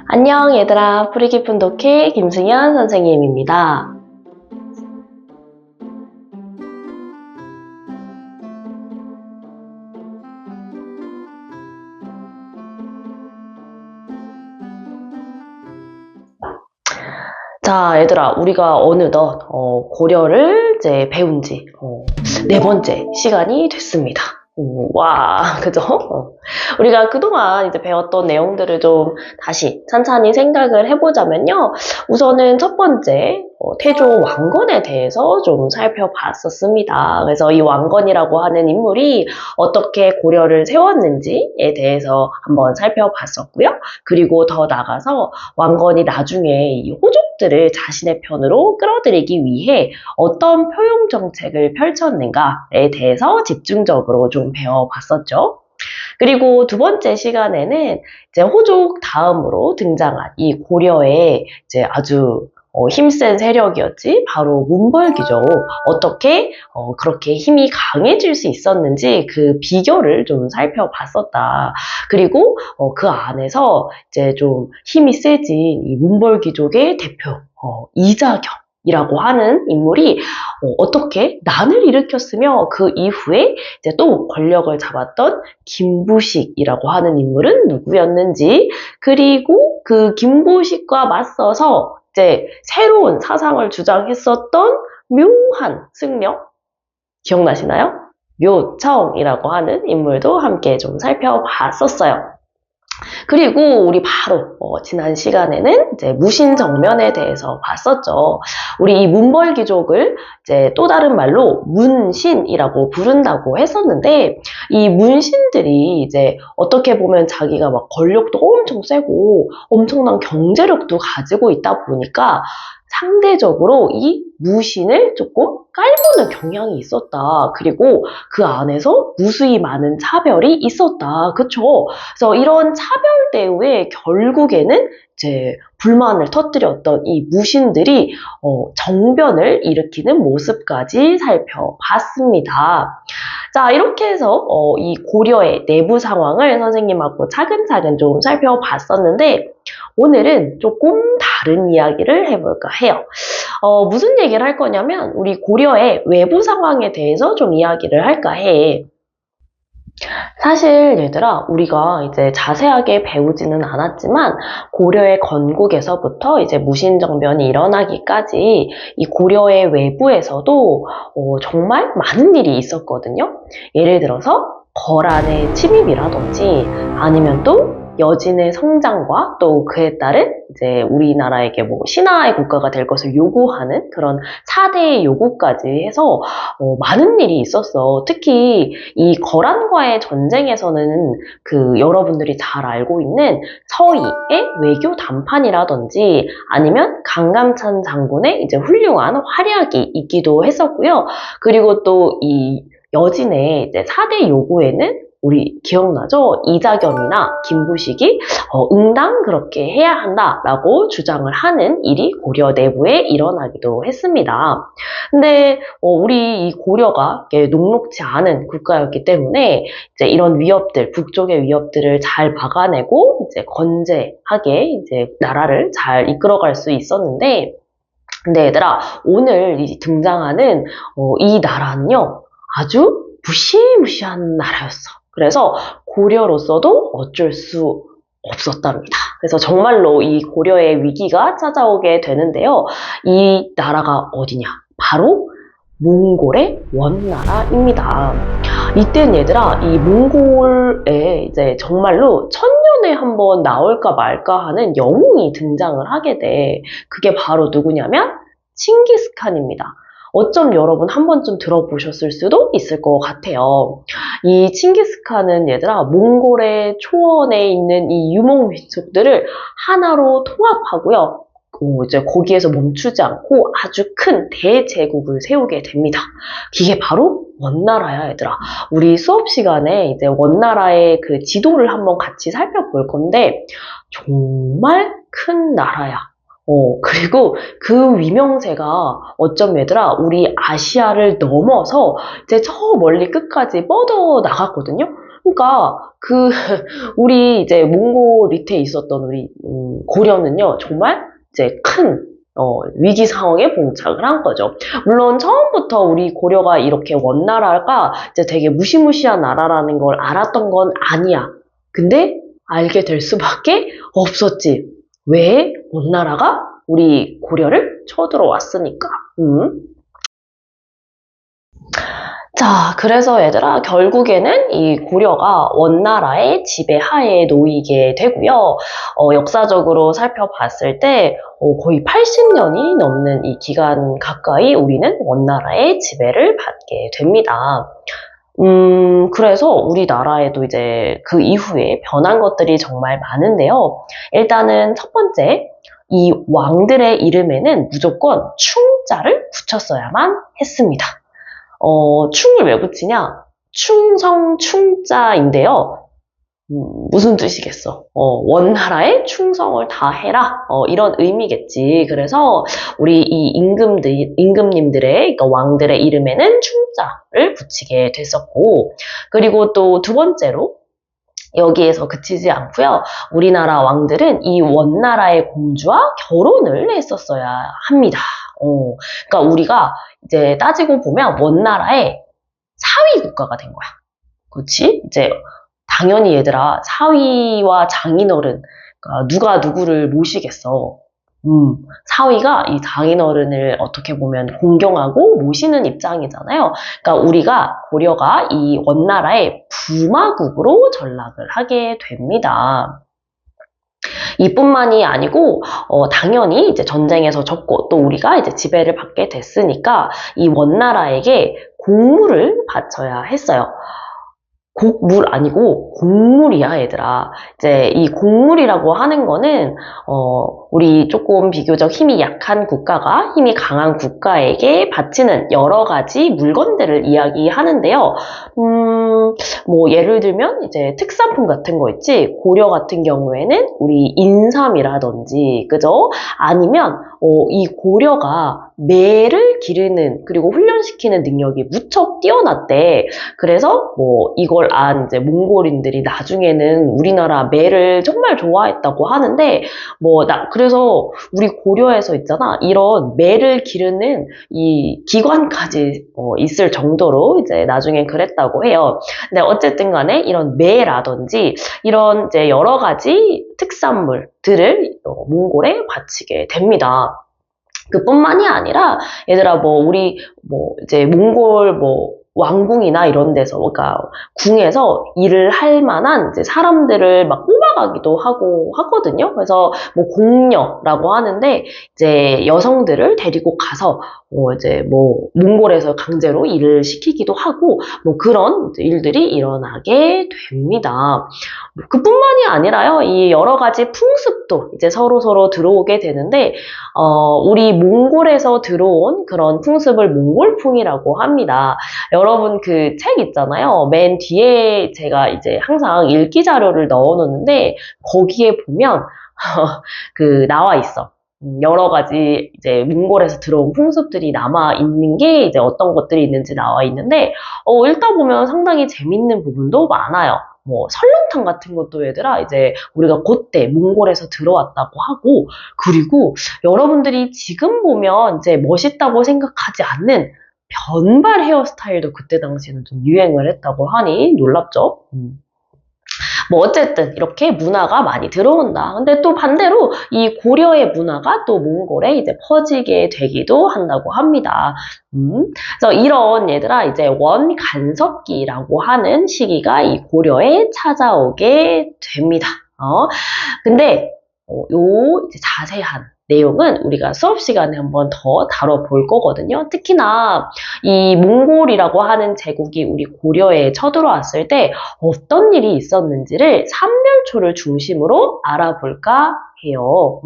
안녕 얘들아, 뿌리 깊은 독해 김승현 선생님입니다. 자, 얘들아, 우리가 어느덧 고려를 이제 배운 지 네 번째 시간이 됐습니다. 와, 그죠? 우리가 그동안 이제 배웠던 내용들을 좀 다시 찬찬히 생각을 해보자면요. 우선은 첫 번째, 태조 왕건에 대해서 좀 살펴봤었습니다. 그래서 이 왕건이라고 하는 인물이 어떻게 고려를 세웠는지에 대해서 한번 살펴봤었고요. 그리고 더 나가서 왕건이 나중에 이 호족들을 자신의 편으로 끌어들이기 위해 어떤 표용 정책을 펼쳤는가에 대해서 집중적으로 좀 배워봤었죠. 그리고 두 번째 시간에는 이제 호족 다음으로 등장한 이 고려의 이제 아주 힘센 세력이었지, 바로 문벌귀죠. 어떻게 그렇게 힘이 강해질 수 있었는지 그 비결을 좀 살펴봤었다. 그리고 그 안에서 이제 좀 힘이 세진 이 문벌귀족의 대표 이자겸이라고 하는 인물이 어떻게 난을 일으켰으며 그 이후에 이제 또 권력을 잡았던 김부식이라고 하는 인물은 누구였는지, 그리고 그 김부식과 맞서서 이제 새로운 사상을 주장했었던 묘한 승려 기억나시나요? 묘청이라고 하는 인물도 함께 좀 살펴봤었어요. 그리고 우리 바로 지난 시간에는 이제 무신정면에 대해서 봤었죠. 우리 이 문벌귀족을 이제 또 다른 말로 문신이라고 부른다고 했었는데, 이 문신들이 이제 어떻게 보면 자기가 막 권력도 엄청 세고 엄청난 경제력도 가지고 있다 보니까 상대적으로 이 무신을 조금 깔보는 경향이 있었다. 그리고 그 안에서 무수히 많은 차별이 있었다. 그쵸? 그래서 이런 차별 대우에 결국에는 이제 불만을 터뜨렸던 이 무신들이 정변을 일으키는 모습까지 살펴봤습니다. 자, 이렇게 해서 이 고려의 내부 상황을 선생님하고 차근차근 좀 살펴봤었는데, 오늘은 조금 다른 이야기를 해볼까 해요. 무슨 얘기를 할 거냐면 우리 고려의 외부 상황에 대해서 좀 이야기를 할까 해. 사실 얘들아, 우리가 이제 자세하게 배우지는 않았지만 고려의 건국에서부터 이제 무신정변이 일어나기까지 이 고려의 외부에서도 정말 많은 일이 있었거든요. 예를 들어서 거란의 침입이라든지, 아니면 또 여진의 성장과 또 그에 따른 이제 우리나라에게 뭐 신하의 국가가 될 것을 요구하는 그런 4대의 요구까지 해서 많은 일이 있었어. 특히 이 거란과의 전쟁에서는 그 여러분들이 잘 알고 있는 서희의 외교 담판이라든지, 아니면 강감찬 장군의 이제 훌륭한 활약이 있기도 했었고요. 그리고 또 이 여진의 이제 4대 요구에는 우리 기억나죠? 이자겸이나 김부식이 응당 그렇게 해야 한다라고 주장을 하는 일이 고려 내부에 일어나기도 했습니다. 근데 우리 이 고려가 녹록지 않은 국가였기 때문에 이제 이런 위협들, 북쪽의 위협들을 잘 막아내고 이제 건재하게 이제 나라를 잘 이끌어갈 수 있었는데, 근데 얘들아, 오늘 등장하는 이 나라는요, 아주 무시무시한 나라였어. 그래서 고려로서도 어쩔 수 없었답니다. 그래서 정말로 이 고려의 위기가 찾아오게 되는데요. 이 나라가 어디냐? 바로 몽골의 원나라입니다. 이때는 얘들아, 이 몽골에 이제 정말로 천년에 한번 나올까 말까 하는 영웅이 등장을 하게 돼. 그게 바로 누구냐면 칭기스칸입니다. 어쩜 여러분 한 번쯤 들어보셨을 수도 있을 것 같아요. 이 칭기스칸은 얘들아, 몽골의 초원에 있는 이 유목민족들을 하나로 통합하고요. 이제 거기에서 멈추지 않고 아주 큰 대제국을 세우게 됩니다. 이게 바로 원나라야, 얘들아. 우리 수업 시간에 이제 원나라의 그 지도를 한번 같이 살펴볼 건데, 정말 큰 나라야. 그리고 그 위명세가 어쩜 얘들아, 우리 아시아를 넘어서 이제 저 멀리 끝까지 뻗어 나갔거든요. 그러니까 우리 이제 몽골 밑에 있었던 우리 고려는요 정말 이제 큰 위기 상황에 봉착을 한 거죠. 물론 처음부터 우리 고려가 이렇게 원나라가 이제 되게 무시무시한 나라라는 걸 알았던 건 아니야. 근데 알게 될 수밖에 없었지. 왜? 원나라가 우리 고려를 쳐들어왔으니까. 자, 그래서 얘들아, 결국에는 이 고려가 원나라의 지배하에 놓이게 되고요. 역사적으로 살펴봤을 때 거의 80년이 넘는 이 기간 가까이 우리는 원나라의 지배를 받게 됩니다. 그래서 우리나라에도 이제 그 이후에 변한 것들이 정말 많은데요. 일단은 첫 번째, 이 왕들의 이름에는 무조건 충자를 붙였어야만 했습니다. 충을 왜 붙이냐? 충성, 충자인데요. 무슨 뜻이겠어? 원나라에 충성을 다해라. 이런 의미겠지. 그래서 우리 이 임금님들의, 그러니까 왕들의 이름에는 충자를 붙이게 됐었고, 그리고 또 두 번째로, 여기에서 그치지 않고요. 우리나라 왕들은 이 원나라의 공주와 결혼을 했었어야 합니다. 그러니까 우리가 이제 따지고 보면 원나라의 사위 국가가 된 거야. 그렇지? 이제 당연히 얘들아 사위와 장인어른 그러니까 누가 누구를 모시겠어. 사위가 이 장인어른을 어떻게 보면 공경하고 모시는 입장이잖아요. 그러니까 우리가 고려가 이 원나라의 부마국으로 전락을 하게 됩니다. 이뿐만이 아니고 당연히 이제 전쟁에서 졌고 또 우리가 이제 지배를 받게 됐으니까 이 원나라에게 공물을 바쳐야 했어요. 곡물 아니고 곡물이야 얘들아. 이제 이 곡물이라고 하는 거는 우리 조금 비교적 힘이 약한 국가가 힘이 강한 국가에게 바치는 여러 가지 물건들을 이야기하는데요. 뭐 예를 들면 이제 특산품 같은 거 있지. 고려 같은 경우에는 우리 인삼이라든지 그죠? 아니면 이 고려가 매를 기르는 그리고 훈련시키는 능력이 무척 뛰어났대. 그래서 뭐 이걸 안 이제 몽골인들이 나중에는 우리나라 매를 정말 좋아했다고 하는데 그래서 우리 고려에서 있잖아 이런 매를 기르는 이 기관까지 있을 정도로 이제 나중에 그랬다고 해요. 근데 어쨌든 간에 이런 매라든지 이런 이제 여러 가지 특산물들을 몽골에 바치게 됩니다. 그뿐만이 아니라 얘들아 우리 이제 몽골 왕궁이나 이런 데서 그러니까 궁에서 일을 할 만한 이제 사람들을 막 뽑아가기도 하고 하거든요. 그래서 공녀라고 하는데 이제 여성들을 데리고 가서 이제 몽골에서 강제로 일을 시키기도 하고 그런 일들이 일어나게 됩니다. 그뿐만이 아니라요. 이 여러 가지 풍습도 이제 서로 들어오게 되는데 우리 몽골에서 들어온 그런 풍습을 몽골풍이라고 합니다. 여러분 그 책 있잖아요. 맨 뒤에 제가 이제 항상 읽기 자료를 넣어놓는데 거기에 보면 나와 있어. 여러 가지 이제 몽골에서 들어온 풍습들이 남아 있는 게 이제 어떤 것들이 있는지 나와 있는데 읽다 보면 상당히 재밌는 부분도 많아요. 설렁탕 같은 것도 얘들아 이제 우리가 그때 몽골에서 들어왔다고 하고 그리고 여러분들이 지금 보면 이제 멋있다고 생각하지 않는 변발 헤어스타일도 그때 당시에는 좀 유행을 했다고 하니 놀랍죠? 어쨌든 이렇게 문화가 많이 들어온다. 근데 또 반대로 이 고려의 문화가 또 몽골에 이제 퍼지게 되기도 한다고 합니다. 그래서 이런 얘들아 이제 원간섭기라고 하는 시기가 이 고려에 찾아오게 됩니다. 근데 요 이제 자세한 내용은 우리가 수업 시간에 한번 더 다뤄볼 거거든요. 특히나 이 몽골이라고 하는 제국이 우리 고려에 쳐들어왔을 때 어떤 일이 있었는지를 삼별초를 중심으로 알아볼까 해요.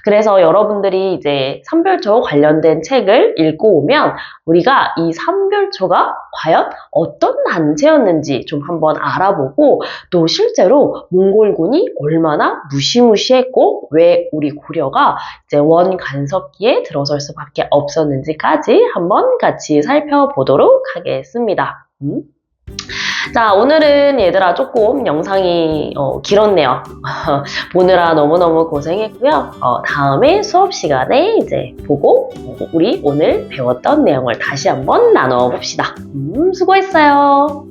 그래서 여러분들이 이제 삼별초 관련된 책을 읽고 오면 우리가 이 삼별초가 과연 어떤 단체였는지 좀 한번 알아보고 또 실제로 몽골군이 얼마나 무시무시했고 왜 우리 고려가 이제 원간섭기에 들어설 수밖에 없었는지까지 한번 같이 살펴보도록 하겠습니다. 자, 오늘은 얘들아 조금 영상이 길었네요. 보느라 너무너무 고생했고요. 다음에 수업 시간에 이제 보고 우리 오늘 배웠던 내용을 다시 한번 나눠봅시다. 수고했어요.